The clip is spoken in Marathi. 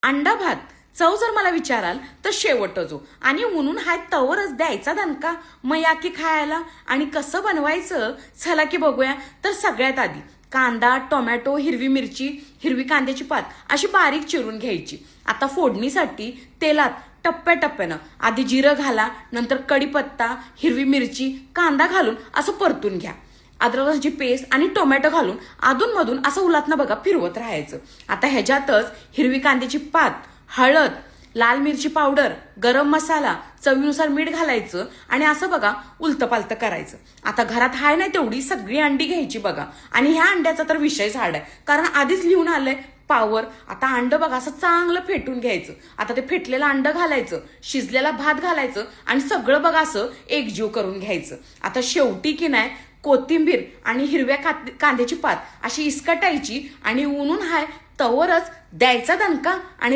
अंडा भात चव जर मला विचाराल तर शेवटच जो आणि उन्हून हाय तवरच द्यायचा दणका मग या की खायला. आणि कसं बनवायचं चला की बघूया. तर सगळ्यात आधी कांदा, टोमॅटो, हिरवी मिरची, हिरवी कांद्याची पात अशी बारीक चिरून घ्यायची. आता फोडणीसाठी तेलात टप्प्याटप्प्यानं आधी जिरं घाला, नंतर कढीपत्ता, हिरवी मिरची, कांदा घालून असं परतून घ्या. अद्रक लसूणची पेस्ट आणि टोमॅटो घालून अधूनमधून असं उलटनं बघा फिरवत राहायचं. आता ह्याच्यातच हिरवी कांद्याची पात, हळद, लाल मिरची पावडर, गरम मसाला, चवीनुसार मीठ घालायचं आणि असं बघा उलटपालट करायचं. आता घरात हाय नाही तेवढी सगळी अंडी घ्यायची बघा. आणि ह्या अंड्याचा तर विषयच हार्ड आहे, कारण आधीच लिहून आलंय पावर. आता अंड बघा असं चांगलं फेटून घ्यायचं. आता ते फेटलेलं अंड घालायचं, शिजलेला भात घालायचं आणि सगळं बघा असं एकजीव करून घ्यायचं. आता शेवटी की नाही कोथिंबीर आणि हिरव्या कांद्याची पात अशी इसकटायची आणि उन्हून हाय तवरच द्यायचा दणका आणि